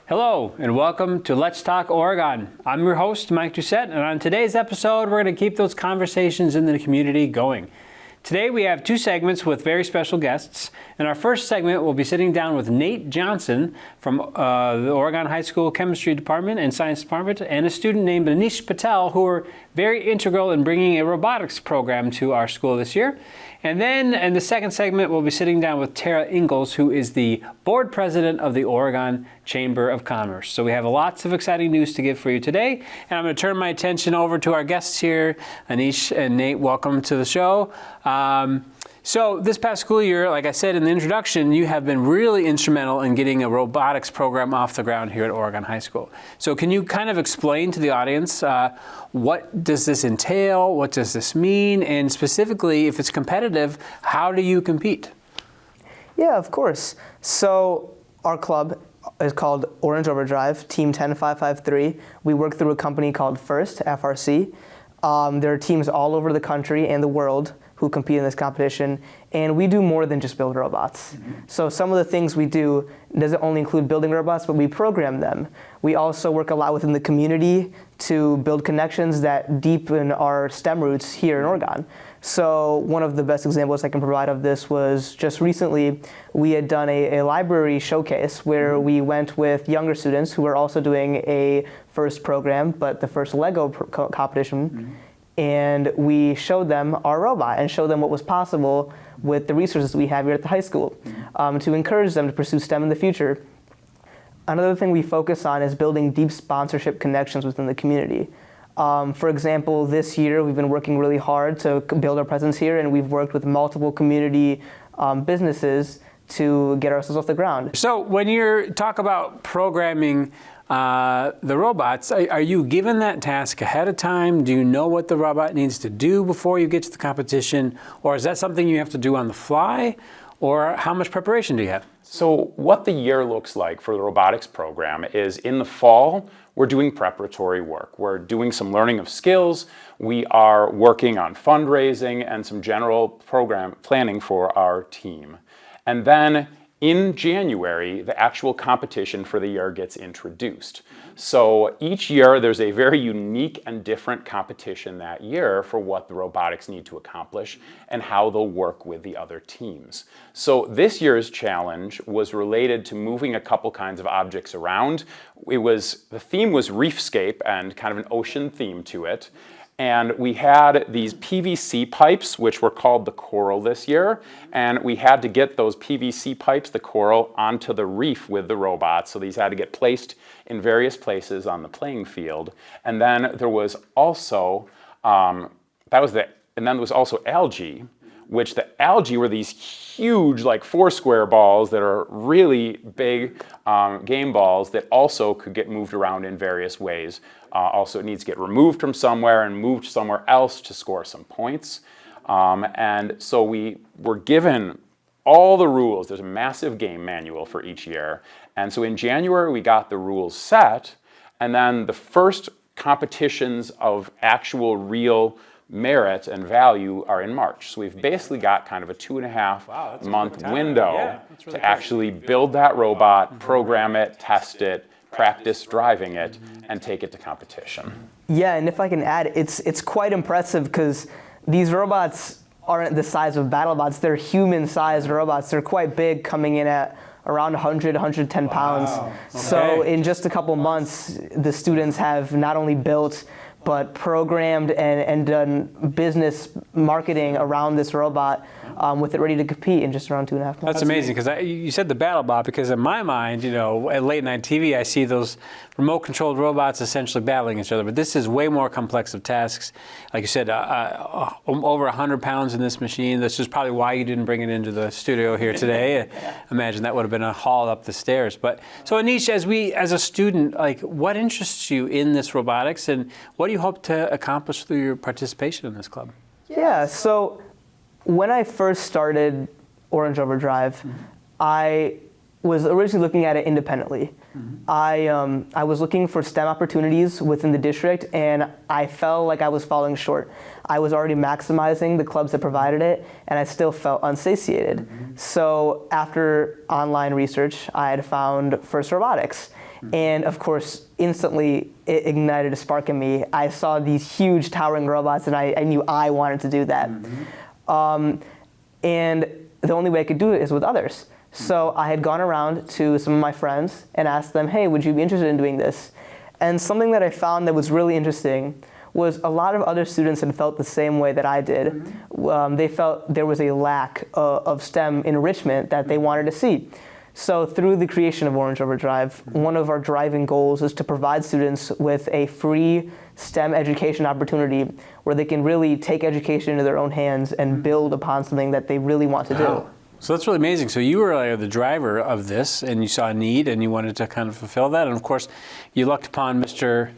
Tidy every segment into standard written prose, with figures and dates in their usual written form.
Hello and welcome to Let's Talk Oregon. I'm your host, Mike Ducett, and on today's episode, we're going to keep those conversations in the community going. Today we have two segments with very special guests. In our first segment, we'll be sitting down with Nate Johnson from the Oregon High School Chemistry Department and Science Department, and a student named Anish Patel, who are very integral in bringing a robotics program to our school this year. And then in the second segment, we'll be sitting down with Tara Ingalls, who is the board president of the Oregon Chamber of Commerce. So we have lots of exciting news to give for you today. And I'm going to turn my attention over to our guests here. Anish and Nate, welcome to the show. So this past school year, like I said in the introduction, you have been really instrumental in getting a robotics program off the ground here at Oregon High School. So can you kind of explain to the audience what does this entail, what does this mean, and specifically, if it's competitive, how do you compete? Yeah, of course. So our club is called Orange Overdrive, Team 10553. We work through a company called First, FRC. There are teams all over the country and the world who compete in this competition, and we do more than just build robots. So some of the things we do doesn't only include building robots, but we program them. We also work a lot within the community to build connections that deepen our STEM roots here in Oregon. So one of the best examples I can provide of this was just recently we had done a library showcase where we went with younger students who were also doing a FIRST program, but the first Lego competition. And we showed them our robot and showed them what was possible with the resources we have here at the high school to encourage them to pursue STEM in the future. Another thing we focus on is building deep sponsorship connections within the community. For example, this year we've been working really hard to build our presence here, and we've worked with multiple community businesses to get ourselves off the ground. So when you talk about programming the robots, are you given that task ahead of time? Do you know what the robot needs to do before you get to the competition? Or is that something you have to do on the fly? Or how much preparation do you have? So what the year looks like for the robotics program is in the fall, we're doing preparatory work. We're doing some learning of skills. We are working on fundraising and some general program planning for our team. And then in January, the actual competition for the year gets introduced. So each year there's a very unique and different competition that year for what the robotics need to accomplish and how they'll work with the other teams. So this year's challenge was related to moving a couple kinds of objects around. The theme was reefscape and kind of an ocean theme to it. And we had these PVC pipes, which were called the coral this year, and we had to get those PVC pipes, the coral, onto the reef with the robots. So these had to get placed in various places on the playing field. And then there was also algae, which the algae were these huge, like 4-square balls that are really big game balls that also could get moved around in various ways. Also, it needs to get removed from somewhere and moved somewhere else to score some points. And so we were given all the rules. There's a massive game manual for each year. And so in January, we got the rules set. And then the first competitions of actual real merit and value are in March. So we've basically got kind of a 2.5 month window to actually build that robot, program it, test it, practice driving it, and take it to competition. Yeah, and if I can add, it's quite impressive because these robots aren't the size of BattleBots. They're human-sized robots. They're quite big, coming in at around 100, 110 pounds. Okay. So in just a couple months, the students have not only built but programmed and done business marketing around this robot with it ready to compete in just around 2.5 months. That's amazing, because you said the BattleBot, because in my mind, at late night TV, I see those remote-controlled robots essentially battling each other. But this is way more complex of tasks. Like you said, over 100 pounds in this machine. This is probably why you didn't bring it into the studio here today. Imagine that would have been a haul up the stairs. But so Anish, as a student, what interests you in this robotics, and what do you hope to accomplish through your participation in this club? Yeah, so when I first started Orange Overdrive, I was originally looking at it independently. I was looking for STEM opportunities within the district, and I felt like I was falling short. I was already maximizing the clubs that provided it, and I still felt unsatiated. So after online research, I had found First Robotics. And of course, instantly it ignited a spark in me. I saw these huge towering robots, and I knew I wanted to do that. And the only way I could do it is with others. So I had gone around to some of my friends and asked them, hey, would you be interested in doing this? And something that I found that was really interesting was a lot of other students had felt the same way that I did. They felt there was a lack of STEM enrichment that they wanted to see. So through the creation of Orange Overdrive, one of our driving goals is to provide students with a free STEM education opportunity where they can really take education into their own hands and build upon something that they really want to do. So that's really amazing. So you were the driver of this, and you saw a need, and you wanted to kind of fulfill that. And of course, you looked upon Mr.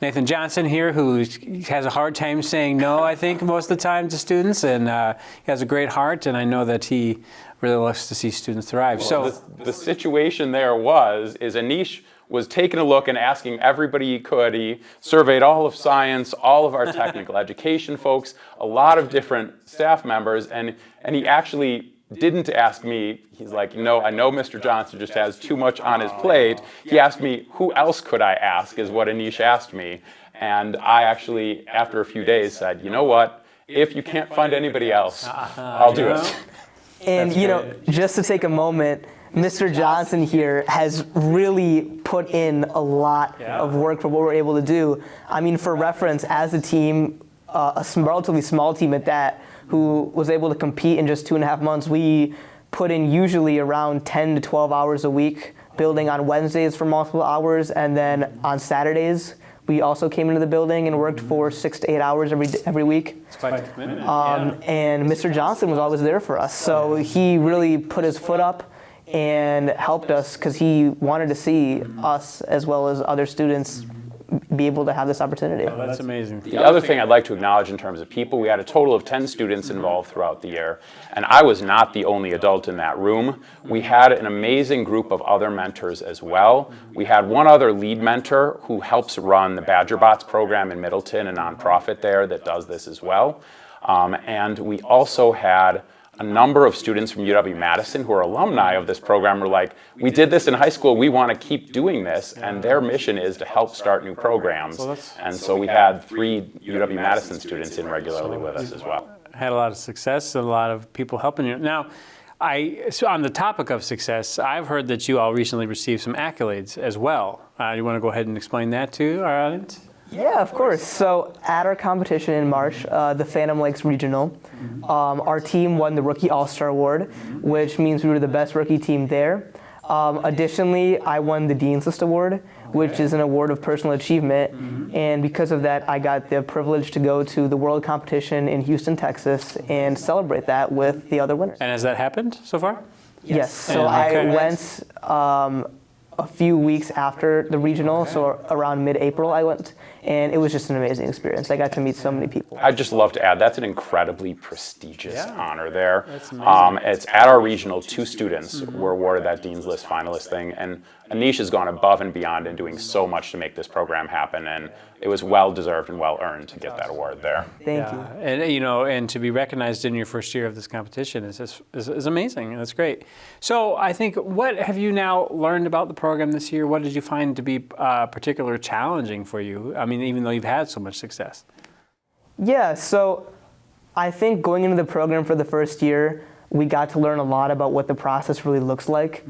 Nathan Johnson here, who has a hard time saying no, I think, most of the time to students, and he has a great heart, and I know that he really loves to see students thrive. Well, so the situation there is Anish was taking a look and asking everybody he could. He surveyed all of science, all of our technical education folks, a lot of different staff members, and he actually didn't ask me. He's like, no, I know Mr. Johnson just has too much on his plate. He asked me, who else could I ask, is what Anish asked me. And I actually, after a few days, said, you know what, if you can't find anybody else, I'll do it. And just to take a moment, Mr. Johnson here has really put in a lot of work for what we're able to do. I mean, for reference, as a team, a relatively small team at that, who was able to compete in just 2.5 months, we put in usually around 10 to 12 hours a week, building on Wednesdays for multiple hours, and then on Saturdays, we also came into the building and worked for 6 to 8 hours every week. It's quite a commitment. And Mr. Johnson was always there for us, so he really put his foot up and helped us because he wanted to see us as well as other students be able to have this opportunity. Oh, that's amazing. The other thing I'd like to acknowledge in terms of people, we had a total of 10 students involved throughout the year, and I was not the only adult in that room. We had an amazing group of other mentors as well. We had one other lead mentor who helps run the BadgerBots program in Middleton, a nonprofit there that does this as well. And we also had a number of students from UW-Madison who are alumni of this program were like, we did this in high school, we want to keep doing this, and their mission is to help start new programs. And so we had 3 UW-Madison students in regularly with us as well. Had a lot of success and a lot of people helping you. Now, so on the topic of success, I've heard that you all recently received some accolades as well. You want to go ahead and explain that to our audience? Yeah, of course. So at our competition in March, the Phantom Lakes Regional, our team won the Rookie All-Star Award, which means we were the best rookie team there. Additionally, I won the Dean's List Award, which is an award of personal achievement. And because of that, I got the privilege to go to the world competition in Houston, Texas, and celebrate that with the other winners. And has that happened so far? Yes. So I went a few weeks after the regional, so around mid-April I went, and it was just an amazing experience. I got to meet so many people. I'd just love to add, that's an incredibly prestigious honor there. It's at our regional, 2 students were awarded that Dean's List finalist thing, and Anish has gone above and beyond in doing so much to make this program happen, and it was well-deserved and well-earned to get that award there. Thank you. And and to be recognized in your first year of this competition is amazing, and that's great. So I think, what have you now learned about the program this year? What did you find to be particularly challenging for you? I mean, even though you've had so much success. Yeah, so I think going into the program for the first year, we got to learn a lot about what the process really looks like.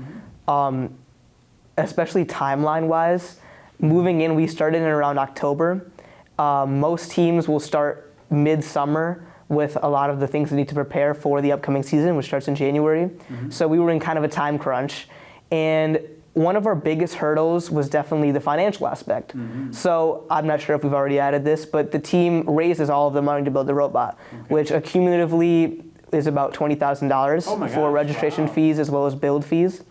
Especially timeline-wise. Moving in, we started in around October. Most teams will start mid-summer with a lot of the things they need to prepare for the upcoming season, which starts in January. So we were in kind of a time crunch. And one of our biggest hurdles was definitely the financial aspect. So I'm not sure if we've already added this, but the team raises all of the money to build the robot, which accumulatively is about $20,000 for registration fees as well as build fees.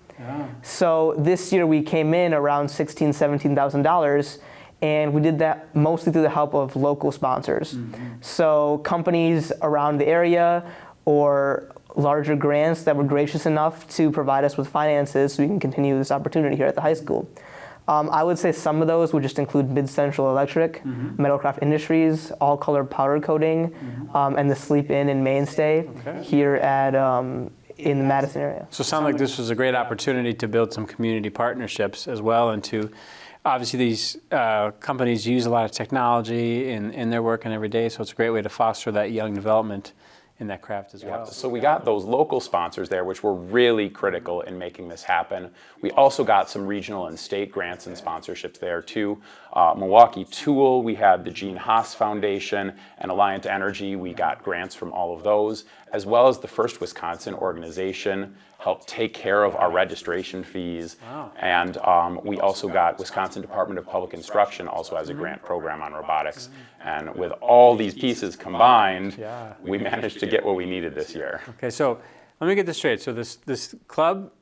So this year we came in around $16,000, $17,000, and we did that mostly through the help of local sponsors. So companies around the area or larger grants that were gracious enough to provide us with finances so we can continue this opportunity here at the high school. I would say some of those would just include Mid-Central Electric, Metalcraft Industries, All Color Powder Coating, and the Sleep Inn and Mainstay here at in the Madison area. So it sounded like this was a great opportunity to build some community partnerships as well, and to, obviously these companies use a lot of technology in their work and every day, so it's a great way to foster that young development in that craft as well. So we got those local sponsors there, which were really critical in making this happen. We also got some regional and state grants and sponsorships there too. Milwaukee Tool, we had the Gene Haas Foundation and Alliant Energy. We got grants from all of those, as well as the First Wisconsin organization helped take care of our registration fees. Wow. And we also got Wisconsin Department of Public Instruction also has a grant program on robotics. And with all these pieces combined, we managed to get what we needed this year. Okay, so let me get this straight. So this club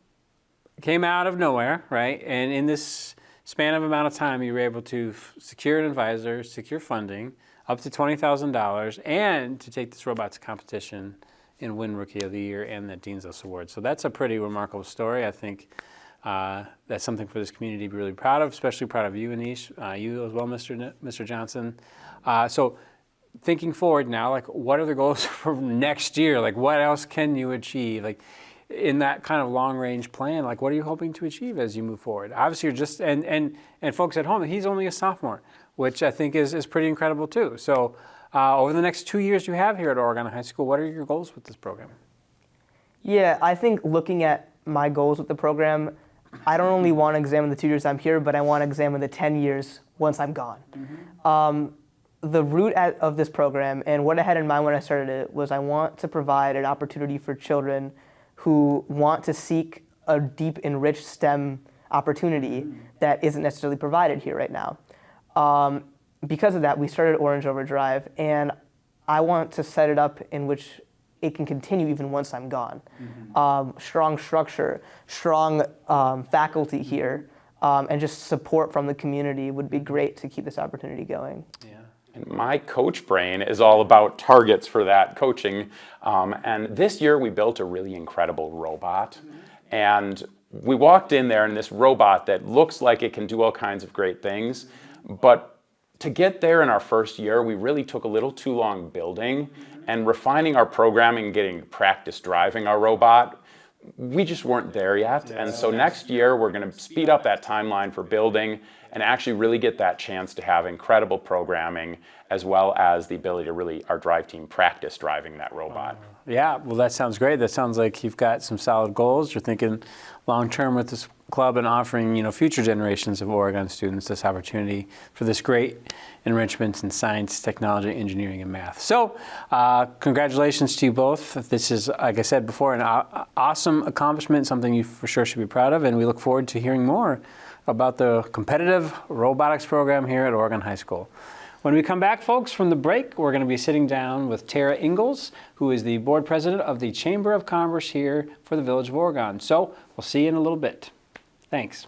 came out of nowhere, right? And in this span of amount of time, you were able to secure an advisor, secure funding, up to $20,000, and to take this robotics competition and win Rookie of the Year and the Dean's List Award. So that's a pretty remarkable story. I think that's something for this community to be really proud of, especially proud of you, Anish, you as well, Mr. Johnson. So thinking forward now, like, what are the goals for next year? Like, what else can you achieve? Like, in that kind of long-range plan, like, what are you hoping to achieve as you move forward? Obviously, you're just, and folks at home, he's only a sophomore, which I think is pretty incredible too. So over the next 2 years you have here at Oregon High School, what are your goals with this program? Yeah, I think looking at my goals with the program, I don't only want to examine the 2 years I'm here, but I want to examine the 10 years once I'm gone. The root of this program and what I had in mind when I started it was I want to provide an opportunity for children who want to seek a deep, enriched STEM opportunity that isn't necessarily provided here right now. Because of that, we started Orange Overdrive, and I want to set it up in which it can continue even once I'm gone. Strong structure, strong faculty here, and just support from the community would be great to keep this opportunity going. Yeah. And my coach brain is all about targets for that coaching. And this year we built a really incredible robot. And we walked in there and this robot that looks like it can do all kinds of great things. But to get there in our first year, we really took a little too long building and refining our programming and getting practice driving our robot. We just weren't there yet. And so next year we're going to speed up that timeline for building and actually really get that chance to have incredible programming as well as the ability to really, our drive team, practice driving that robot. Yeah, well, that sounds great. That sounds like you've got some solid goals. You're thinking long-term with this club and offering, future generations of Oregon students this opportunity for this great enrichment in science, technology, engineering, and math. So congratulations to you both. This is, like I said before, an awesome accomplishment, something you for sure should be proud of, and we look forward to hearing more about the competitive robotics program here at Oregon High School. When we come back, folks, from the break, we're going to be sitting down with Tara Ingalls, who is the board president of the Chamber of Commerce here for the Village of Oregon. So we'll see you in a little bit. Thanks.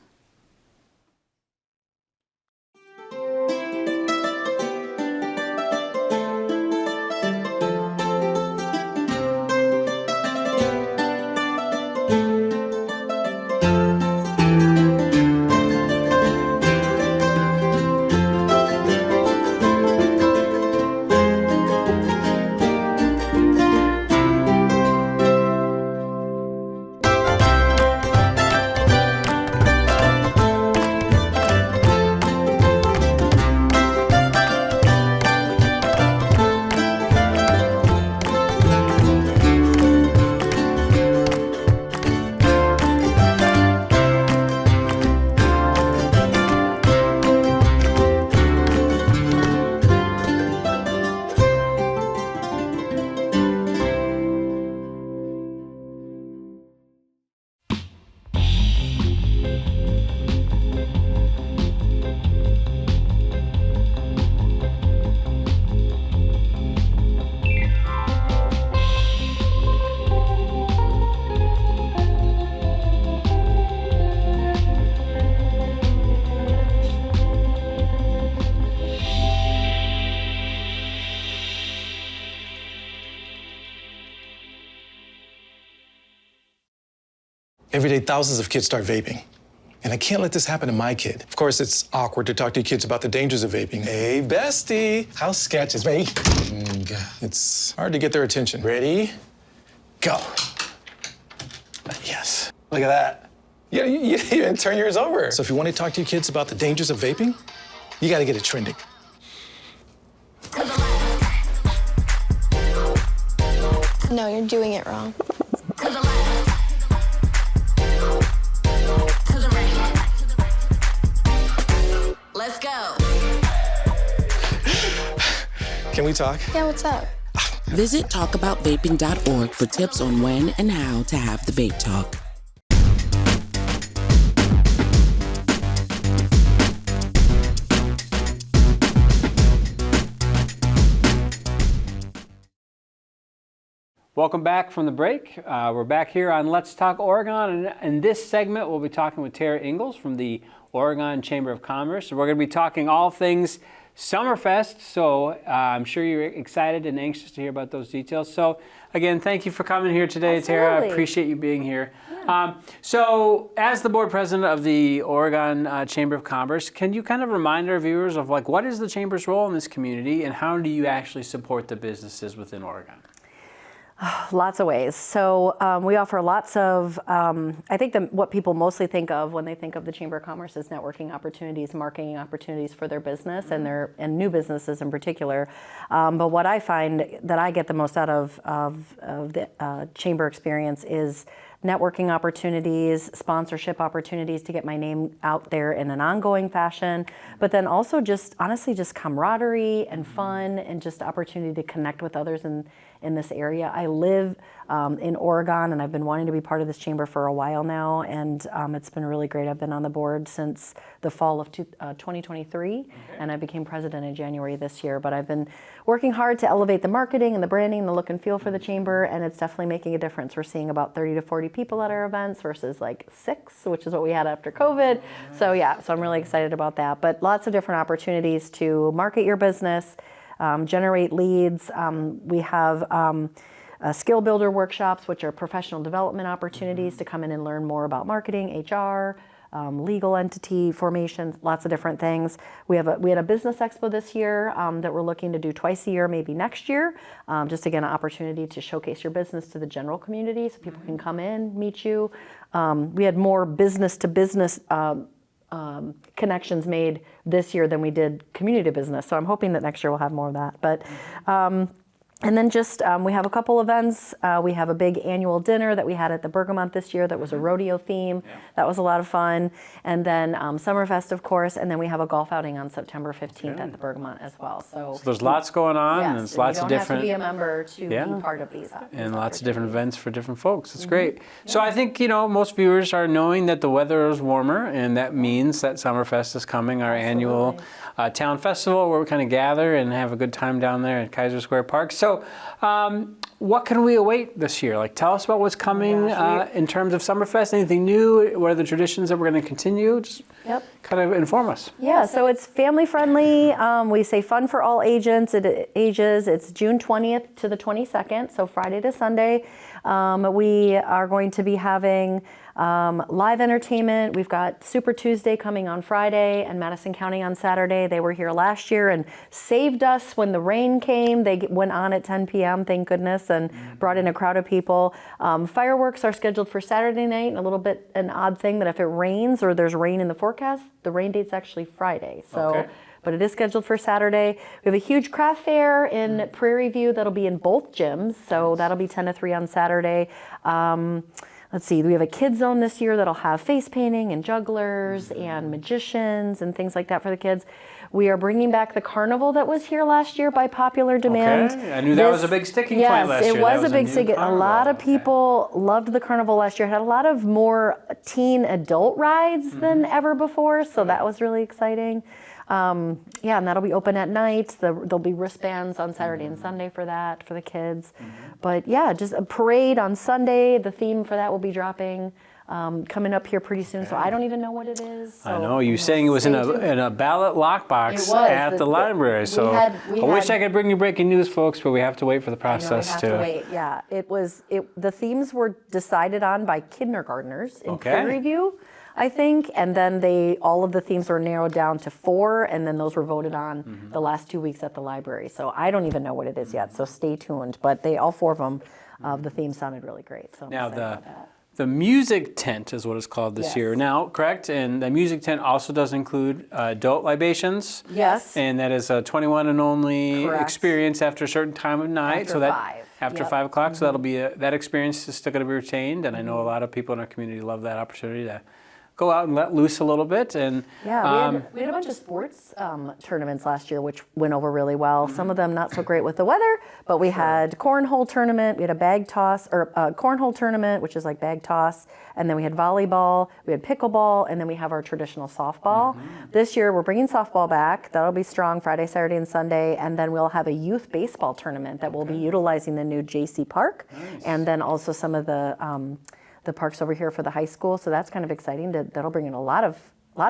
Every day, thousands of kids start vaping. And I can't let this happen to my kid. Of course, it's awkward to talk to your kids about the dangers of vaping. Hey, bestie, how sketch is me? It's hard to get their attention. Ready? Go. Look at that. You didn't even turn yours over. So if you want to talk to your kids about the dangers of vaping, you got to get it trending. No, you're doing it wrong. Let's go. Can we talk? Yeah, what's up? Visit talkaboutvaping.org for tips on when and how to have the vape talk. Welcome back from the break. We're back here on Let's Talk Oregon, and in this segment we'll be talking with Tara Ingalls from the Oregon Chamber of Commerce. We're going to be talking all things SummerFest, so I'm sure you're excited and anxious to hear about those details. So again, thank you for coming here today, Tara. I appreciate you being here. Yeah. So as the board president of the Oregon Chamber of Commerce, can you kind of remind our viewers of like what is the Chamber's role in this community and how do you actually support the businesses within Oregon? Lots of ways. So we offer lots of, I think what people mostly think of when they think of the Chamber of Commerce is networking opportunities, marketing opportunities for their business and new businesses in particular. But what I find that I get the most out of the Chamber experience is networking opportunities, sponsorship opportunities to get my name out there in an ongoing fashion, but then also just honestly just camaraderie and fun and just opportunity to connect with others in this area. I live in Oregon and I've been wanting to be part of this chamber for a while now, and it's been really great. I've been on the board since the fall of 2023 and I became president in January this year, but I've been working hard to elevate the marketing and the branding and the look and feel for the chamber, and it's definitely making a difference. We're seeing about 30 to 40 people at our events versus like 6, which is what we had after COVID. So yeah, so I'm really excited about that. But lots of different opportunities to market your business, generate leads. We have skill builder workshops, which are professional development opportunities to come in and learn more about marketing, HR, legal entity formation, lots of different things. We had a business expo this year that we're looking to do twice a year, maybe next year. Just again, an opportunity to showcase your business to the general community so people can come in, meet you. We had more business to business connections made this year than we did community business. So I'm hoping that next year we'll have more of that. But and then just we have a couple events. We have a big annual dinner that we had at the Bergamot this year that was a rodeo theme. Yeah. That was a lot of fun. And then SummerFest, of course. And then we have a golf outing on September 15th at the Bergamot as well. So there's lots going on. Yes, and there's lots of different. You don't have to be a member to be part of these. And lots of different events for different folks. It's great. Yeah. So I think, most viewers are knowing that the weather is warmer, and that means that SummerFest is coming, our annual town festival where we kind of gather and have a good time down there at Kaiser Square Park. So what can we await this year? Like, tell us about what's coming in terms of SummerFest. Anything new? What are the traditions that we're going to continue? Just kind of inform us. Yeah, so it's family friendly. We say fun for all ages. It's June 20th to the 22nd, so Friday to Sunday. We are going to be having live entertainment. We've got Super Tuesday coming on Friday and Madison County on Saturday. They were here last year and saved us when the rain came. They went on at 10 p.m., thank goodness, and brought in a crowd of people. Fireworks are scheduled for Saturday night, and a little bit an odd thing that if it rains or there's rain in the forecast, the rain date's actually Friday. So. But it is scheduled for Saturday. We have a huge craft fair in Prairie View that'll be in both gyms. So that'll be 10 to 3 on Saturday. Let's see, we have a kids zone this year that'll have face painting and jugglers and magicians and things like that for the kids. We are bringing back the carnival that was here last year by popular demand. Okay. I knew that was a big sticking point last year. Yes, it was a big sticking. A lot of people loved the carnival last year. It had a lot of more teen adult rides than ever before, so that was really exciting. And that'll be open at night. There'll be wristbands on Saturday and Sunday for that, for the kids. But yeah, just a parade on Sunday. The theme for that will be dropping coming up here pretty soon. So I don't even know what it is. So, I know, you saying it was in a ballot lockbox at the library. So I wish I could bring you breaking news, folks, but we have to wait for the process to wait. Yeah, the themes were decided on by kindergartners in Prairie View, I think, and then all of the themes were narrowed down to 4, and then those were voted on the last 2 weeks at the library. So I don't even know what it is yet, so stay tuned. But all 4 of them, the themes sounded really great. So now the music tent is what it's called this year now, correct? And the music tent also does include adult libations. Yes. And that is a 21 and only Correct. experience after a certain time of night. After so that 5. After Yep. 5 o'clock, so that'll be that experience is still going to be retained. And I know a lot of people in our community love that opportunity to go out and let loose a little bit. And Yeah, we had a bunch of sports tournaments last year, which went over really well. Some of them not so great with the weather, but we had cornhole tournament, we had a bag toss, or a cornhole tournament, which is like bag toss, and then we had volleyball, we had pickleball, and then we have our traditional softball. This year, we're bringing softball back. That'll be strong Friday, Saturday, and Sunday, and then we'll have a youth baseball tournament that will be utilizing the new JC Park, and then also some of the parks over here for the high school, so that's kind of exciting. That'll bring in a lot of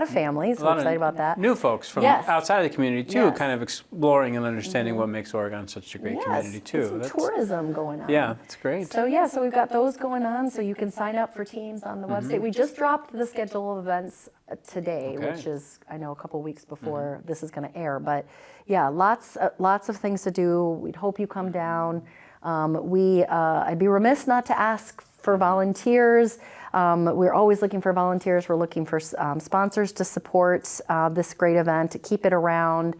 families. We're excited about that. New folks from Yes. outside of the community too, Yes. kind of exploring and understanding what makes Oregon such a great community and too. some tourism going on. Yeah, that's great. So yeah, so we've got those going on. So you can sign up for teams on the website. We just dropped the schedule of events today, Okay. which is I know a couple weeks before this is going to air. But yeah, lots of things to do. We'd hope you come down. I'd be remiss not to ask for volunteers. We're always looking for volunteers. We're looking for sponsors to support this great event, to keep it around,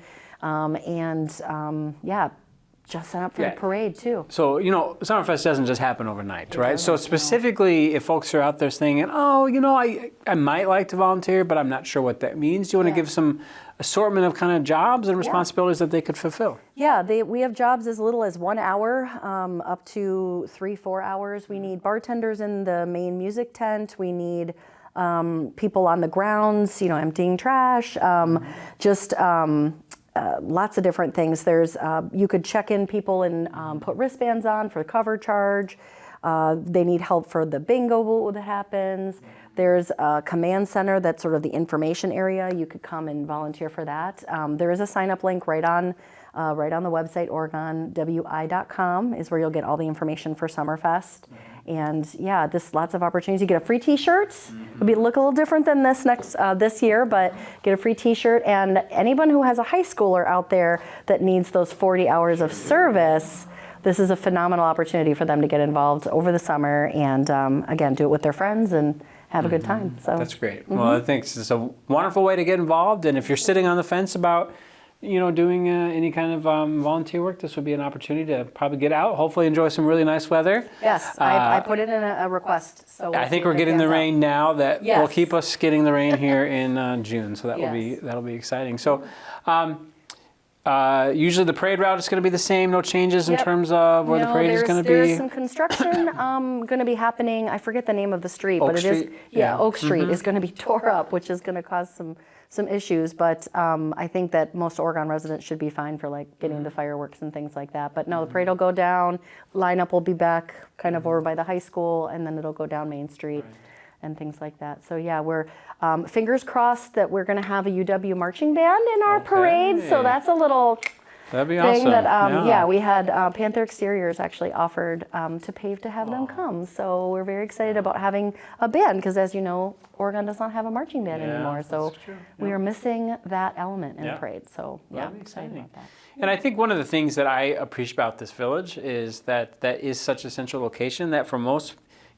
just sign up for the parade too. So, SummerFest doesn't just happen overnight, right? So specifically, if folks are out there saying, I might like to volunteer, but I'm not sure what that means, do you want to give some assortment of kind of jobs and responsibilities that they could fulfill? Yeah, we have jobs as little as 1 hour, up to 3-4 hours. We need bartenders in the main music tent. We need people on the grounds, emptying trash, lots of different things. There's you could check in people and put wristbands on for the cover charge. They need help for the bingo that happens. There's a command center that's sort of the information area. You could come and volunteer for that. There is a sign-up link right on the website, OregonWI.com is where you'll get all the information for SummerFest. And yeah, lots of opportunities. You get a free T-shirt. It'll look a little different than this year, but get a free T-shirt. And anyone who has a high schooler out there that needs those 40 hours of service, this is a phenomenal opportunity for them to get involved over the summer and again, do it with their friends and have a good time. So that's great. Well, I think it's a wonderful way to get involved. And if you're sitting on the fence about doing any kind of volunteer work, this would be an opportunity to probably get out, hopefully enjoy some really nice weather. Yes, I put it in a request. So I think we're getting the rain now that will keep us getting the rain here in June. So that'll be exciting. So usually the parade route is going to be the same, no changes in terms of where the parade is going to be? There's some construction going to be happening. I forget the name of the street, Oak but it is Street? Yeah. Oak Street is going to be tore up, which is going to cause some issues. But I think that most Oregon residents should be fine for getting the fireworks and things like that. But no, the parade will go down. Lineup will be back kind of over by the high school, and then it'll go down Main Street. And things like that. So yeah, we're fingers crossed that we're going to have a UW marching band in our parade. So that's a little That'd be thing awesome. that we had Panther Exteriors actually offered to pave to have them come. So we're very excited about having a band because, as you know, Oregon does not have a marching band anymore. So that's true. we are missing that element in the parade. So That'd be excited exciting. about that. And I think one of the things that I appreciate about this village is that is such a central location that for most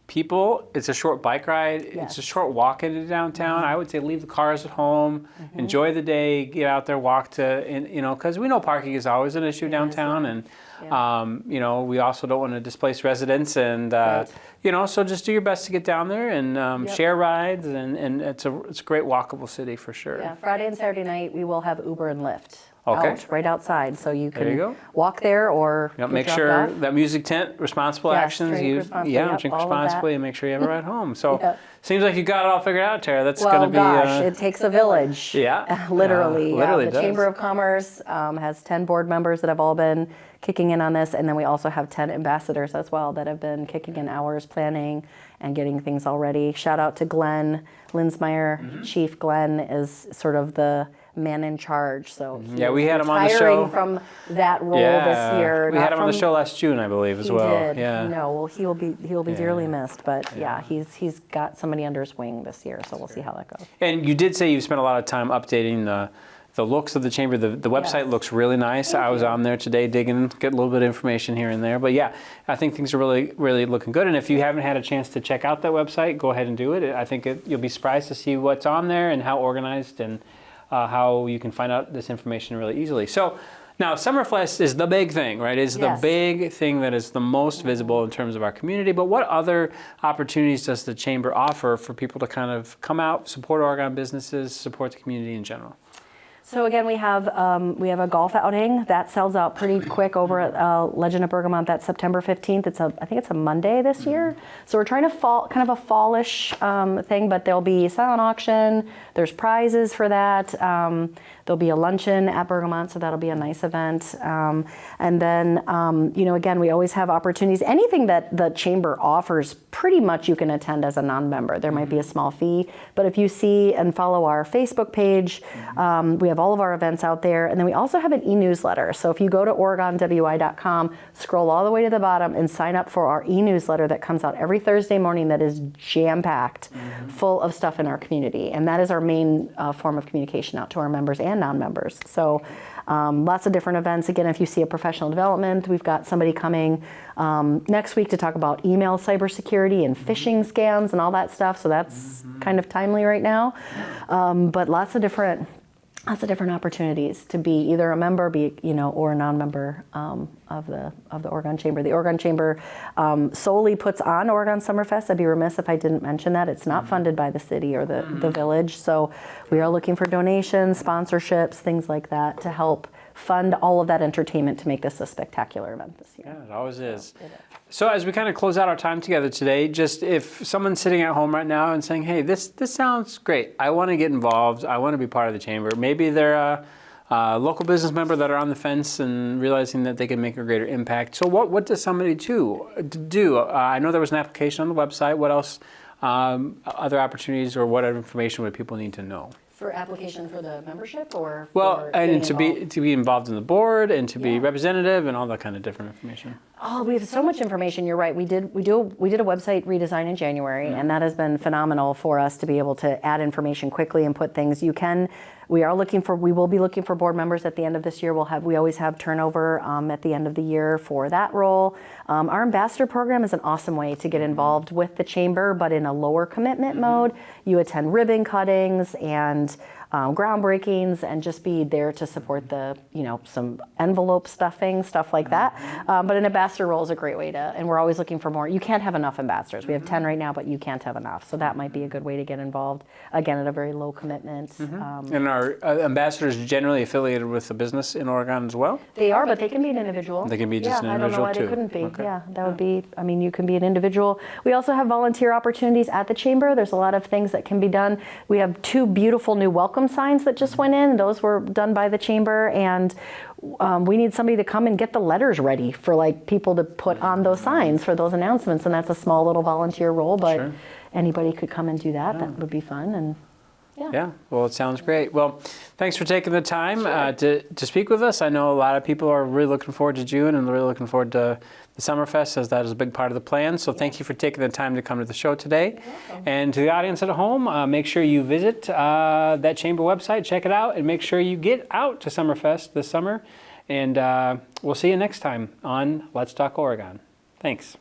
people, it's a short bike ride. It's a short walk into downtown. I would say leave the cars at home, enjoy the day, get out there, walk because we know parking is always an issue downtown, and we also don't want to displace residents, and so just do your best to get down there and share rides, and it's a great walkable city for sure. Yeah, Friday and Saturday night we will have Uber and Lyft. Okay. Right outside, so you can go. walk there or Make drop sure off. that music tent, responsible actions, drink responsibly, drink all of responsibly, that. and make sure you have a ride home. So seems like you got it all figured out, Tara. That's Well, going to be. gosh, it takes a village. Literally. The does. Chamber of Commerce has 10 board members that have all been kicking in on this, and then we also have 10 ambassadors as well that have been kicking in hours planning and getting things all ready. Shout out to Glenn Linsmeyer. Chief Glenn is sort of the man in charge. So we had him on the show. retiring from that role this year. We had him on the show last June, I believe, as well. Did. Yeah. No, well, he'll be dearly missed, but he's got somebody under his wing this year, so we'll see how that goes. And you did say you've spent a lot of time updating the looks of the chamber. The website Yes. looks really nice. I was on there today digging, get a little bit of information here and there. But yeah, I think things are really, really looking good. And if you haven't had a chance to check out that website, go ahead and do it. I think you'll be surprised to see what's on there and how organized and how you can find out this information really easily. So now SummerFest is the big thing, right? It's the Yes. big thing that is the most visible in terms of our community. But what other opportunities does the Chamber offer for people to kind of come out, support Oregon businesses, support the community in general? So again, we have a golf outing that sells out pretty quick over at Legend of Bergamot. That's September 15th. I think it's a Monday this year. So we're trying to kind of a fallish thing, but there'll be silent auction. There's prizes for that. There'll be a luncheon at Bergamot, so that'll be a nice event. And then, again, we always have opportunities. Anything that the Chamber offers, pretty much you can attend as a non-member. There might be a small fee, but if you see and follow our Facebook page, we have all of our events out there. And then we also have an e-newsletter. So if you go to OregonWI.com, scroll all the way to the bottom and sign up for our e-newsletter that comes out every Thursday morning that is jam-packed, full of stuff in our community. And that is our main form of communication out to our members and non-members. So lots of different events. Again, if you see a professional development, we've got somebody coming next week to talk about email cybersecurity and phishing scams and all that stuff. So that's kind of timely right now. But lots of different opportunities to be either a member, or a non-member of the Oregon Chamber. The Oregon Chamber solely puts on Oregon SummerFest. I'd be remiss if I didn't mention that. It's not funded by the city or the village. So we are looking for donations, sponsorships, things like that to help fund all of that entertainment to make this a spectacular event this year. Yeah, it always is. So as we kind of close out our time together today, just if someone's sitting at home right now and saying, hey, this sounds great. I want to get involved. I want to be part of the Chamber. Maybe they're a local business member that are on the fence and realizing that they can make a greater impact. So what does somebody do? I know there was an application on the website. What else, other opportunities or what other information would people need to know? For application for the membership or Well, and to be involved in the board and to be representative and all that kind of different information. Oh, we have so much information. You're right. We did a website redesign in January, and that has been phenomenal for us to be able to add information quickly and put things. We will be looking for board members at the end of this year. We always have turnover at the end of the year for that role. Our ambassador program is an awesome way to get involved with the Chamber, but in a lower commitment mode. You attend ribbon cuttings and groundbreakings and just be there to support some envelope stuffing, stuff like that. But an ambassador role is a great way and we're always looking for more. You can't have enough ambassadors. We have 10 right now, but you can't have enough. So that might be a good way to get involved, again, at a very low commitment. And are ambassadors generally affiliated with a business in Oregon as well? They are, but they can be an individual. They can be just an individual I don't know why too. they couldn't be. Okay. Yeah, that would be, you can be an individual. We also have volunteer opportunities at the Chamber. There's a lot of things that can be done. We have 2 beautiful new welcome signs that just went in. Those were done by the Chamber, and we need somebody to come and get the letters ready for people to put on those signs for those announcements, and that's a small little volunteer role, but anybody could come and do that. That would be fun. And Yeah, well, it sounds great. Well, thanks for taking the time to speak with us. I know a lot of people are really looking forward to June and really looking forward to the SummerFest, as that is a big part of the plan. So thank you for taking the time to come to the show today. And to the audience at home, make sure you visit that Chamber website, check it out, and make sure you get out to SummerFest this summer. And we'll see you next time on Let's Talk Oregon. Thanks.